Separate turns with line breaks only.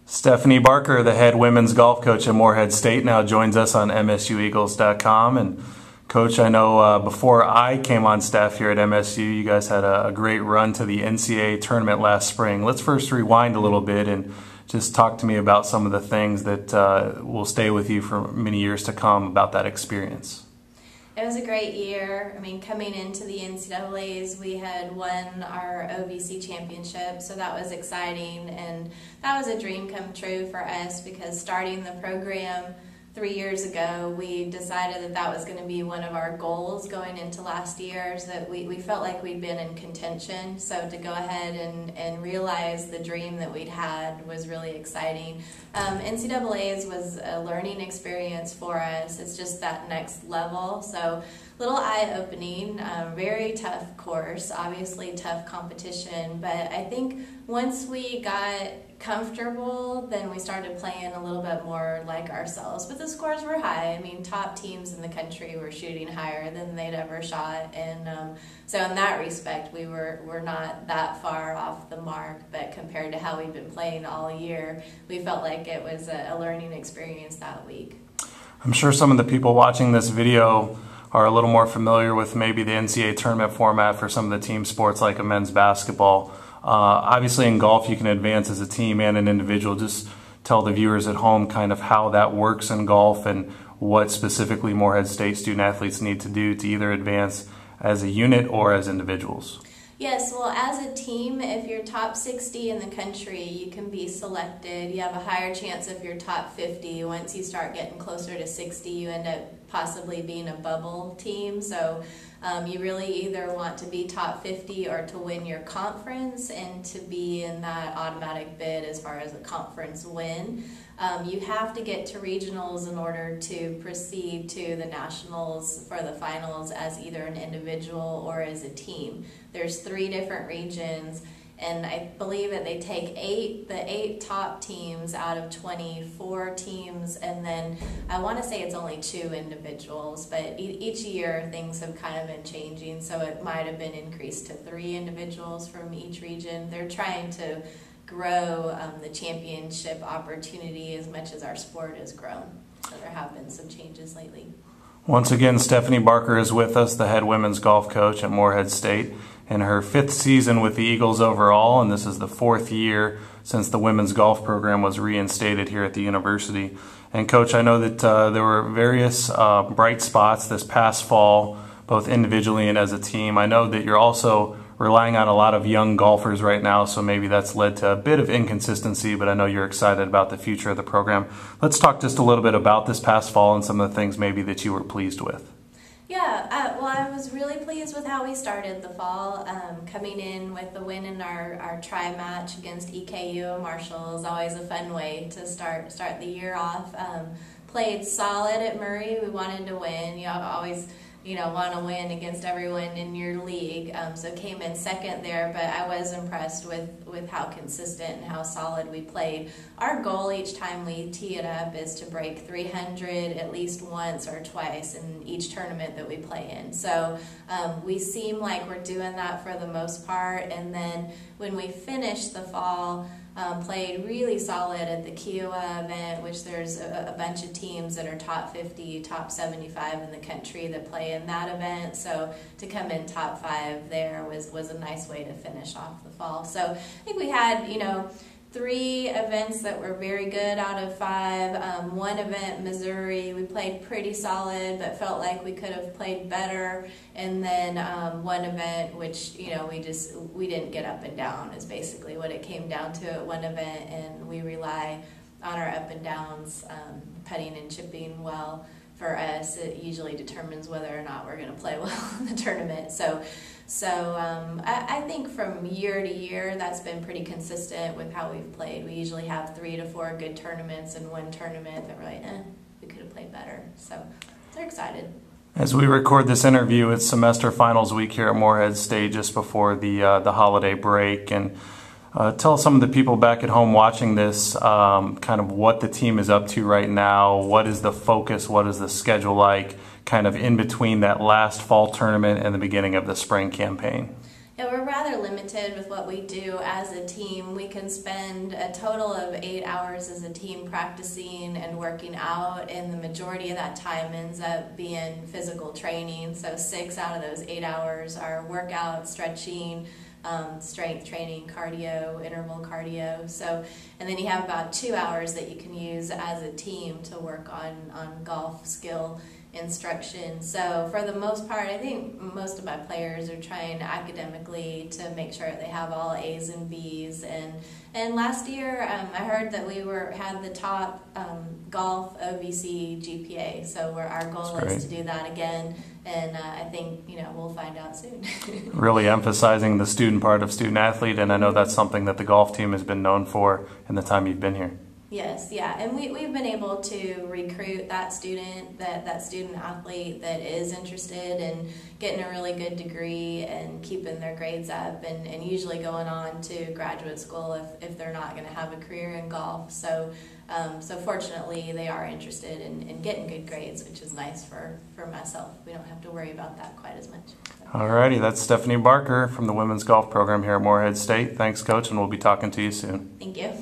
Stephanie Barker, the head women's golf coach at Morehead State, now joins us on MSUEagles.com. And Coach, I know before I came on staff here at MSU, you guys had a great run to the NCAA tournament last spring. Let's first rewind a little bit and just talk to me about some of the things that will stay with you for many years to come about that experience.
It was a great year. I mean, coming into the NCAAs, we had won our OVC championship, so that was exciting, and that was a dream come true for us because starting the program 3 years ago, we decided that that was going to be one of our goals going into last year, so that we felt like we'd been in contention. So to go ahead and realize the dream that we'd had was really exciting. NCAAs was a learning experience for us. It's just that next level. So little eye-opening, very tough course, obviously tough competition, but I think once we got comfortable, then we started playing a little bit more like ourselves. But the scores were high. I mean, top teams in the country were shooting higher than they'd ever shot, and so in that respect, we're not that far off the mark. But compared to how we've been playing all year, we felt like it was a learning experience that week.
I'm sure some of the people watching this video are a little more familiar with maybe the NCAA tournament format for some of the team sports like a men's basketball. Obviously in golf you can advance as a team and an individual. Just tell the viewers at home kind of how that works in golf and what specifically Morehead State student athletes need to do to either advance as a unit or as individuals.
Yes, well, as a team, if you're top 60 in the country, you can be selected. You have a higher chance if you're top 50. Once you start getting closer to 60, you end up possibly being a bubble team. So you really either want to be top 50 or to win your conference and to be in that automatic bid as far as a conference win. You have to get to regionals in order to proceed to the nationals for the finals as either an individual or as a team. There's 3 different regions, and I believe that they take the eight top teams out of 24 teams, and then I want to say it's only 2 individuals, but each year things have kind of been changing, so it might have been increased to 3 individuals from each region. They're trying to grow the championship opportunity as much as our sport has grown. So there have been some changes lately.
Once again, Stephanie Barker is with us, the head women's golf coach at Morehead State, in her 5th season with the Eagles overall, and this is the 4th year since the women's golf program was reinstated here at the university. And Coach, I know that there were various bright spots this past fall, both individually and as a team. I know that you're also relying on a lot of young golfers right now, so maybe that's led to a bit of inconsistency, but I know you're excited about the future of the program. Let's talk just a little bit about this past fall and some of the things maybe that you were pleased with.
Yeah, well, I was really pleased with how we started the fall. Coming in with the win in our tri-match against EKU and Marshall is always a fun way to start the year off. Played solid at Murray. We wanted to win. You always want to win against everyone in your league. So came in 2nd there, but I was impressed with how consistent and how solid we played. Our goal each time we tee it up is to break 300 at least once or twice in each tournament that we play in. So we seem like we're doing that for the most part, and then when we finish the fall, played really solid at the Kiowa event, which there's a bunch of teams that are top 50, top 75 in the country that play in that event. So to come in top 5 there was a nice way to finish off the fall. So I think we had, 3 events that were very good out of 5. One event, Missouri, we played pretty solid, but felt like we could have played better. And then one event, which we didn't get up and down, is basically what it came down to at one event, and we rely on our up and downs, putting and chipping well. For us, it usually determines whether or not we're going to play well in the tournament. So I think from year to year, that's been pretty consistent with how we've played. We usually have 3 to 4 good tournaments and one tournament that we're like, we could have played better. So they're excited.
As we record this interview, it's semester finals week here at Morehead State just before the holiday break. And tell some of the people back at home watching this kind of what the team is up to right now. What is the focus? What is the schedule like kind of in between that last fall tournament and the beginning of the spring campaign?
Yeah, we're rather limited with what we do as a team. We can spend a total of 8 hours as a team practicing and working out, and the majority of that time ends up being physical training. So 6 out of those 8 hours are workout, stretching, strength training, cardio, interval cardio. So, and then you have about 2 hours that you can use as a team to work on golf skill instruction. So for the most part, I think most of my players are trying academically to make sure they have all A's and B's. And last year, I heard that we had the top golf OVC GPA. So our goal is to do that again. And I think we'll find out soon.
Really emphasizing the student part of student athlete, and I know that's something that the golf team has been known for in the time you've been here.
Yes, yeah, and we've been able to recruit that student, that student athlete that is interested in getting a really good degree and keeping their grades up, and usually going on to graduate school if they're not going to have a career in golf. So fortunately, they are interested in getting good grades, which is nice for myself. We don't have to worry about that quite as much.
Alrighty, that's Stephanie Barker from the women's golf program here at Morehead State. Thanks, Coach, and we'll be talking to you soon.
Thank you.